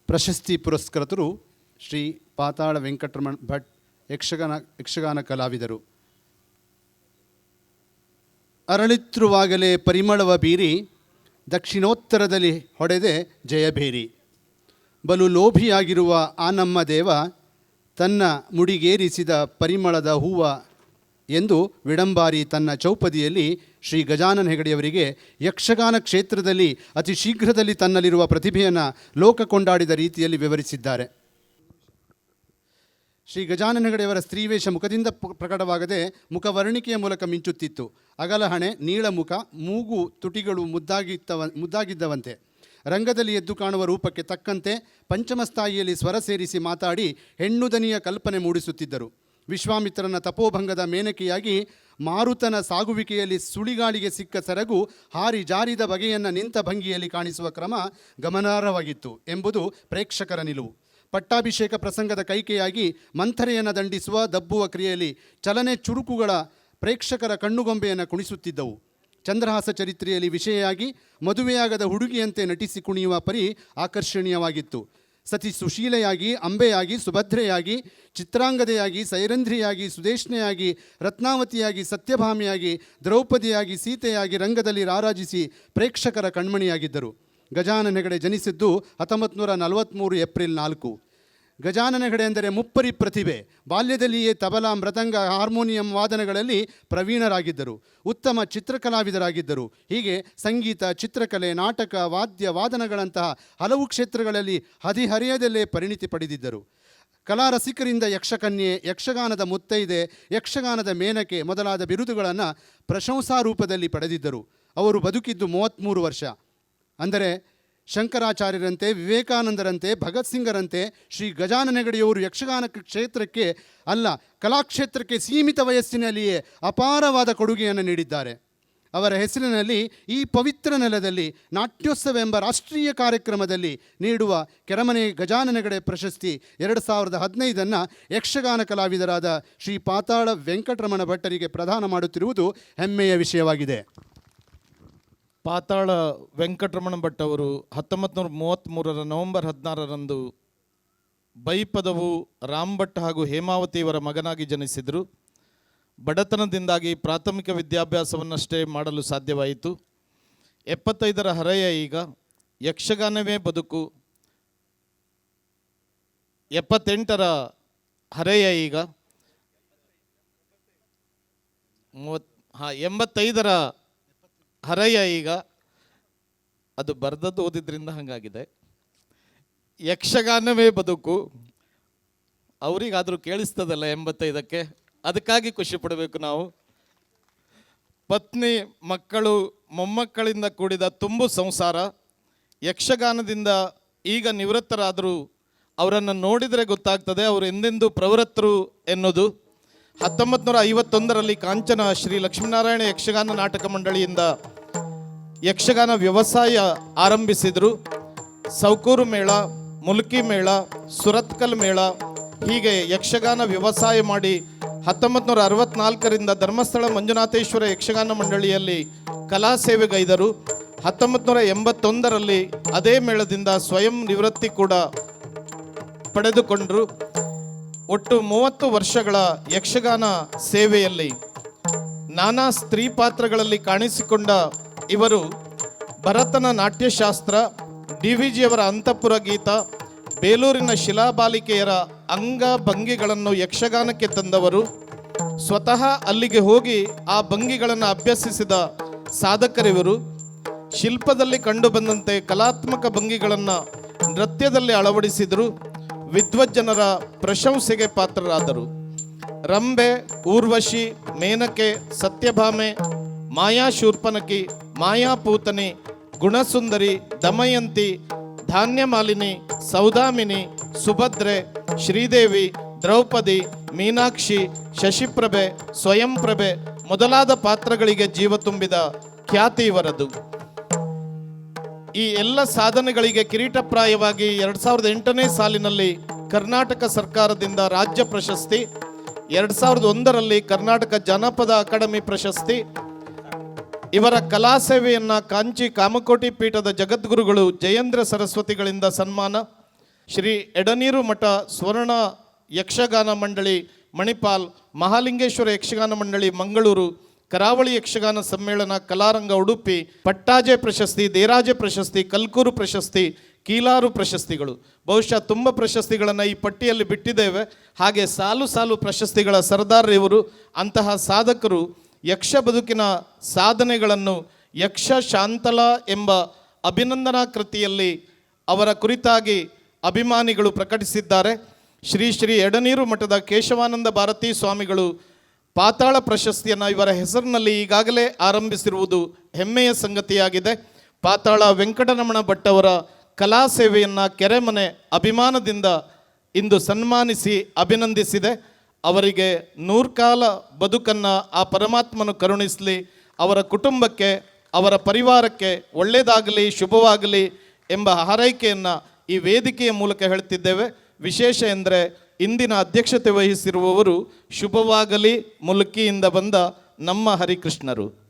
ಪ್ರಶಸ್ತಿ ಪುರಸ್ಕೃತರು ಶ್ರೀ ಪಾತಾಳ ವೆಂಕಟರಮಣ ಭಟ್ ಯಕ್ಷಗಾನ ಕಲಾವಿದರು. ಅರಳಿತ್ರುವಾಗಲೇ ಪರಿಮಳವ ಬೀರಿ ದಕ್ಷಿಣೋತ್ತರದಲ್ಲಿ ಹೊಡೆದೆ ಜಯಭೇರಿ. ಬಲು ಲೋಭಿಯಾಗಿರುವ ಆ ನಮ್ಮ ದೇವ ತನ್ನ ಮುಡಿಗೇರಿಸಿದ ಪರಿಮಳದ ಹೂವ ಎಂದು ವಿಡಂಬಾರಿ ತನ್ನ ಚೌಪದಿಯಲ್ಲಿ ಶ್ರೀ ಗಜಾನನ ಹೆಗಡೆಯವರಿಗೆ ಯಕ್ಷಗಾನ ಕ್ಷೇತ್ರದಲ್ಲಿ ಅತಿ ಶೀಘ್ರದಲ್ಲಿ ತನ್ನಲ್ಲಿರುವ ಪ್ರತಿಭೆಯನ್ನು ಲೋಕ ಕೊಂಡಾಡಿದ ರೀತಿಯಲ್ಲಿ ವಿವರಿಸಿದ್ದಾರೆ. ಶ್ರೀ ಗಜಾನನ ಹೆಗಡೆಯವರ ಸ್ತ್ರೀವೇಷ ಮುಖದಿಂದ ಪ್ರಕಟವಾಗದೆ ಮುಖವರ್ಣಿಕೆಯ ಮೂಲಕ ಮಿಂಚುತ್ತಿತ್ತು. ಅಗಲಹಣೆ, ನೀಳಮುಖ, ಮೂಗು ತುಟಿಗಳು ಮುದ್ದಾಗಿದ್ದವಂತೆ. ರಂಗದಲ್ಲಿ ಎದ್ದು ಕಾಣುವ ರೂಪಕ್ಕೆ ತಕ್ಕಂತೆ ಪಂಚಮಸ್ಥಾಯಿಯಲ್ಲಿ ಸ್ವರ ಸೇರಿಸಿ ಮಾತಾಡಿ ಹೆಣ್ಣುದನಿಯ ಕಲ್ಪನೆ ಮೂಡಿಸುತ್ತಿದ್ದರು. ವಿಶ್ವಾಮಿತ್ರನ ತಪೋಭಂಗದ ಮೇನಕೆಯಾಗಿ ಮಾರುತನ ಸಾಗುವಿಕೆಯಲ್ಲಿ ಸುಳಿಗಾಳಿಗೆ ಸಿಕ್ಕ ಸೆರಗು ಹಾರಿ ಜಾರಿದ ಬಗೆಯನ್ನು ನಿಂತ ಭಂಗಿಯಲ್ಲಿ ಕಾಣಿಸುವ ಕ್ರಮ ಗಮನಾರ್ಹವಾಗಿತ್ತು ಎಂಬುದು ಪ್ರೇಕ್ಷಕರ ನಿಲುವು. ಪಟ್ಟಾಭಿಷೇಕ ಪ್ರಸಂಗದ ಕೈಕೆಯಾಗಿ ಮಂಥರೆಯನ್ನು ದಂಡಿಸುವ ದಬ್ಬುವ ಕ್ರಿಯೆಯಲ್ಲಿ ಚಲನೆ ಚುರುಕುಗಳ ಪ್ರೇಕ್ಷಕರ ಕಣ್ಣುಗೊಂಬೆಯನ್ನು ಕುಣಿಸುತ್ತಿದ್ದವು. ಚಂದ್ರಹಾಸ ಚರಿತ್ರೆಯಲ್ಲಿ ವಿಷಯಾಗಿ ಮದುವೆಯಾಗದ ಹುಡುಗಿಯಂತೆ ನಟಿಸಿ ಕುಣಿಯುವ ಪರಿ ಆಕರ್ಷಣೀಯವಾಗಿತ್ತು. ಸತಿ ಸುಶೀಲೆಯಾಗಿ, ಅಂಬೆಯಾಗಿ, ಸುಭದ್ರೆಯಾಗಿ, ಚಿತ್ರಾಂಗದೆಯಾಗಿ, ಸೈರಂಧ್ರಿಯಾಗಿ, ಸುದೇಶ್ನೆಯಾಗಿ, ರತ್ನಾವತಿಯಾಗಿ, ಸತ್ಯಭಾಮಿಯಾಗಿ, ದ್ರೌಪದಿಯಾಗಿ, ಸೀತೆಯಾಗಿ ರಂಗದಲ್ಲಿ ರಾರಾಜಿಸಿ ಪ್ರೇಕ್ಷಕರ ಕಣ್ಮಣಿಯಾಗಿದ್ದರು. ಗಜಾನನ ಹೆಗಡೆ ಜನಿಸಿದ್ದು 1943 ಏಪ್ರಿಲ್ 4. ಗಜಾನನ ಹೆಗಡೆ ಎಂದರೆ ಮುಪ್ಪರಿ ಪ್ರತಿಭೆ. ಬಾಲ್ಯದಲ್ಲಿಯೇ ತಬಲಾ, ಮೃದಂಗ, ಹಾರ್ಮೋನಿಯಂ ವಾದನಗಳಲ್ಲಿ ಪ್ರವೀಣರಾಗಿದ್ದರು. ಉತ್ತಮ ಚಿತ್ರಕಲಾವಿದರಾಗಿದ್ದರು. ಹೀಗೆ ಸಂಗೀತ, ಚಿತ್ರಕಲೆ, ನಾಟಕ, ವಾದ್ಯ ವಾದನಗಳಂತಹ ಹಲವು ಕ್ಷೇತ್ರಗಳಲ್ಲಿ ಹದಿಹರೆಯದಲ್ಲೇ ಪರಿಣಿತಿ ಪಡೆದಿದ್ದರು. ಕಲಾ ರಸಿಕರಿಂದ ಯಕ್ಷಕನ್ಯೆ, ಯಕ್ಷಗಾನದ ಮುತ್ತೈದೆ, ಯಕ್ಷಗಾನದ ಮೇನಕೆ ಮೊದಲಾದ ಬಿರುದುಗಳನ್ನು ಪ್ರಶಂಸಾರೂಪದಲ್ಲಿ ಪಡೆದಿದ್ದರು. ಅವರು ಬದುಕಿದ್ದು 33 ವರ್ಷ. ಅಂದರೆ ಶಂಕರಾಚಾರ್ಯರಂತೆ, ವಿವೇಕಾನಂದರಂತೆ, ಭಗತ್ ಸಿಂಗರಂತೆ ಶ್ರೀ ಗಜಾನನ ಹೆಗಡೆಯವರು ಯಕ್ಷಗಾನ ಕ್ಷೇತ್ರಕ್ಕೆ ಅಲ್ಲ, ಕಲಾಕ್ಷೇತ್ರಕ್ಕೆ ಸೀಮಿತ ವಯಸ್ಸಿನಲ್ಲಿಯೇ ಅಪಾರವಾದ ಕೊಡುಗೆಯನ್ನು ನೀಡಿದ್ದಾರೆ. ಅವರ ಹೆಸರಿನಲ್ಲಿ ಈ ಪವಿತ್ರ ನೆಲದಲ್ಲಿ ನಾಟ್ಯೋತ್ಸವ ಎಂಬ ರಾಷ್ಟ್ರೀಯ ಕಾರ್ಯಕ್ರಮದಲ್ಲಿ ನೀಡುವ ಕೆರಮನೆ ಗಜಾನನ ಹೆಗಡೆ ಪ್ರಶಸ್ತಿ 2015 ಯಕ್ಷಗಾನ ಕಲಾವಿದರಾದ ಶ್ರೀ ಪಾತಾಳ ವೆಂಕಟರಮಣ ಭಟ್ಟರಿಗೆ ಪ್ರದಾನ ಮಾಡುತ್ತಿರುವುದು ಹೆಮ್ಮೆಯ ವಿಷಯವಾಗಿದೆ. ಪಾತಾಳ ವೆಂಕಟರಮಣ ಭಟ್ ಅವರು 1933 ನವೆಂಬರ್ 16 ಬೈಪದವು ರಾಮ್ ಭಟ್ ಹಾಗೂ ಹೇಮಾವತಿಯವರ ಮಗನಾಗಿ ಜನಿಸಿದರು. ಬಡತನದಿಂದಾಗಿ ಪ್ರಾಥಮಿಕ ವಿದ್ಯಾಭ್ಯಾಸವನ್ನಷ್ಟೇ ಮಾಡಲು ಸಾಧ್ಯವಾಯಿತು. 75 ಹರೆಯ ಈಗ, ಯಕ್ಷಗಾನವೇ ಬದುಕು. 78 ಹರೆಯ ಈಗ, 85 ಹರೆಯ ಈಗ. ಅದು ಬರ್ದದ್ದು ಓದಿದ್ರಿಂದ ಹಾಗಾಗಿದೆ. ಯಕ್ಷಗಾನವೇ ಬದುಕು. ಅವರಿಗಾದರೂ ಕೇಳಿಸ್ತದಲ್ಲ 85ಕ್ಕೆ, ಅದಕ್ಕಾಗಿ ಖುಷಿ ಪಡಬೇಕು ನಾವು. ಪತ್ನಿ, ಮಕ್ಕಳು, ಮೊಮ್ಮಕ್ಕಳಿಂದ ಕೂಡಿದ ತುಂಬು ಸಂಸಾರ. ಯಕ್ಷಗಾನದಿಂದ ಈಗ ನಿವೃತ್ತರಾದರೂ ಅವರನ್ನು ನೋಡಿದರೆ ಗೊತ್ತಾಗ್ತದೆ ಅವರು ಎಂದೆಂದೂ ಪ್ರವೃತ್ತರು ಎನ್ನುವುದು. 1951 ಕಾಂಚನ ಶ್ರೀ ಲಕ್ಷ್ಮೀನಾರಾಯಣ ಯಕ್ಷಗಾನ ನಾಟಕ ಮಂಡಳಿಯಿಂದ ಯಕ್ಷಗಾನ ವ್ಯವಸಾಯ ಆರಂಭಿಸಿದರು. ಸೌಕೂರು ಮೇಳ, ಮುಲ್ಕಿ ಮೇಳ, ಸುರತ್ಕಲ್ ಮೇಳ ಹೀಗೆ ಯಕ್ಷಗಾನ ವ್ಯವಸಾಯ ಮಾಡಿ 1964 ಧರ್ಮಸ್ಥಳ ಮಂಜುನಾಥೇಶ್ವರ ಯಕ್ಷಗಾನ ಮಂಡಳಿಯಲ್ಲಿ ಕಲಾ ಸೇವೆಗೈದರು. 1981 ಅದೇ ಮೇಳದಿಂದ ಸ್ವಯಂ ನಿವೃತ್ತಿ ಕೂಡ ಪಡೆದುಕೊಂಡರು. ಒಟ್ಟು 30 ವರ್ಷಗಳ ಯಕ್ಷಗಾನ ಸೇವೆಯಲ್ಲಿ ನಾನಾ ಸ್ತ್ರೀ ಪಾತ್ರಗಳಲ್ಲಿ ಕಾಣಿಸಿಕೊಂಡ ಇವರು ಭರತನ ನಾಟ್ಯಶಾಸ್ತ್ರ, DVಜಿಯವರ ಅಂತಃಪುರ ಗೀತ, ಬೇಲೂರಿನ ಶಿಲಾಬಾಲಿಕೆಯರ ಅಂಗಭಂಗಿಗಳನ್ನು ಯಕ್ಷಗಾನಕ್ಕೆ ತಂದವರು. ಸ್ವತಃ ಅಲ್ಲಿಗೆ ಹೋಗಿ ಆ ಭಂಗಿಗಳನ್ನು ಅಭ್ಯಸಿಸಿದ ಸಾಧಕರಿವರು. ಶಿಲ್ಪದಲ್ಲಿ ಕಂಡುಬಂದಂತೆ ಕಲಾತ್ಮಕ ಭಂಗಿಗಳನ್ನು ನೃತ್ಯದಲ್ಲಿ ಅಳವಡಿಸಿದರು. ವಿದ್ವಜ್ಜನರ ಪ್ರಶಂಸೆಗೆ ಪಾತ್ರರಾದರು. ರಂಬೆ, ಊರ್ವಶಿ, ಮೇನಕೆ, ಸತ್ಯಭಾಮೆ, ಮಾಯಾಶೂರ್ಪನಕಿ, ಮಾಯಾಪೂತನಿ, ಗುಣಸುಂದರಿ, ದಮಯಂತಿ, ಧಾನ್ಯಮಾಲಿನಿ, ಸೌದಾಮಿನಿ, ಸುಭದ್ರೆ, ಶ್ರೀದೇವಿ, ದ್ರೌಪದಿ, ಮೀನಾಕ್ಷಿ, ಶಶಿಪ್ರಭೆ, ಸ್ವಯಂಪ್ರಭೆ ಮೊದಲಾದ ಪಾತ್ರಗಳಿಗೆ ಜೀವ ತುಂಬಿದ ಖ್ಯಾತಿ ಇವರದು. ಈ ಎಲ್ಲ ಸಾಧನೆಗಳಿಗೆ ಕಿರೀಟಪ್ರಾಯವಾಗಿ 2008ನೇ ಸಾಲಿನಲ್ಲಿ ಕರ್ನಾಟಕ ಸರ್ಕಾರದಿಂದ ರಾಜ್ಯ ಪ್ರಶಸ್ತಿ, 2001 ಕರ್ನಾಟಕ ಜಾನಪದ ಅಕಾಡೆಮಿ ಪ್ರಶಸ್ತಿ. ಇವರ ಕಲಾ ಸೇವೆಯನ್ನು ಕಾಂಚಿ ಕಾಮಕೋಟಿ ಪೀಠದ ಜಗದ್ಗುರುಗಳು ಜಯೇಂದ್ರ ಸರಸ್ವತಿಗಳಿಂದ ಸನ್ಮಾನ. ಶ್ರೀ ಎಡನೀರು ಮಠ ಸ್ವರ್ಣ ಯಕ್ಷಗಾನ ಮಂಡಳಿ ಮಣಿಪಾಲ್, ಮಹಾಲಿಂಗೇಶ್ವರ ಯಕ್ಷಗಾನ ಮಂಡಳಿ ಮಂಗಳೂರು, ಕರಾವಳಿ ಯಕ್ಷಗಾನ ಸಮ್ಮೇಳನ ಕಲಾರಂಗ ಉಡುಪಿ, ಪಟ್ಟಾಜೆ ಪ್ರಶಸ್ತಿ, ದೇರಾಜೆ ಪ್ರಶಸ್ತಿ, ಕಲ್ಕೂರು ಪ್ರಶಸ್ತಿ, ಕೀಲಾರು ಪ್ರಶಸ್ತಿಗಳು. ಬಹುಶಃ ತುಂಬ ಪ್ರಶಸ್ತಿಗಳನ್ನು ಈ ಪಟ್ಟಿಯಲ್ಲಿ ಬಿಟ್ಟಿದ್ದೇವೆ. ಹಾಗೆ ಸಾಲು ಸಾಲು ಪ್ರಶಸ್ತಿಗಳ ಸರ್ದಾರ್ ಇವರು. ಅಂತಹ ಸಾಧಕರು ಯಕ್ಷ ಬದುಕಿನ ಸಾಧನೆಗಳನ್ನು ಯಕ್ಷ ಶಾಂತಲ ಎಂಬ ಅಭಿನಂದನಾ ಕೃತಿಯಲ್ಲಿ ಅವರ ಕುರಿತಾಗಿ ಅಭಿಮಾನಿಗಳು ಪ್ರಕಟಿಸಿದ್ದಾರೆ. ಶ್ರೀ ಶ್ರೀ ಎಡನೀರು ಮಠದ ಕೇಶವಾನಂದ ಭಾರತೀ ಸ್ವಾಮಿಗಳು ಪಾತಾಳ ಪ್ರಶಸ್ತಿಯನ್ನು ಇವರ ಹೆಸರಿನಲ್ಲಿ ಈಗಾಗಲೇ ಆರಂಭಿಸಿರುವುದು ಹೆಮ್ಮೆಯ ಸಂಗತಿಯಾಗಿದೆ. ಪಾತಾಳ ವೆಂಕಟರಮಣ ಭಟ್ ಅವರ ಕಲಾ ಸೇವೆಯನ್ನು ಕೆರೆಮನೆ ಅಭಿಮಾನದಿಂದ ಇಂದು ಸನ್ಮಾನಿಸಿ ಅಭಿನಂದಿಸಿದೆ. ಅವರಿಗೆ ನೂರ್ಕಾಲ ಬದುಕನ್ನು ಆ ಪರಮಾತ್ಮನು ಕರುಣಿಸಲಿ, ಅವರ ಕುಟುಂಬಕ್ಕೆ ಅವರ ಪರಿವಾರಕ್ಕೆ ಒಳ್ಳೆಯದಾಗಲಿ, ಶುಭವಾಗಲಿ ಎಂಬ ಹಾರೈಕೆಯನ್ನು ಈ ವೇದಿಕೆಯ ಮೂಲಕ ಹೇಳ್ತಿದ್ದೇವೆ. ವಿಶೇಷ ಎಂದರೆ ಇಂದಿನ ಅಧ್ಯಕ್ಷತೆ ವಹಿಸಿರುವವರು ಶುಭವಾಗಲಿ ಮುಲ್ಕಿಯಿಂದ ಬಂದ ನಮ್ಮ ಹರಿಕೃಷ್ಣರು.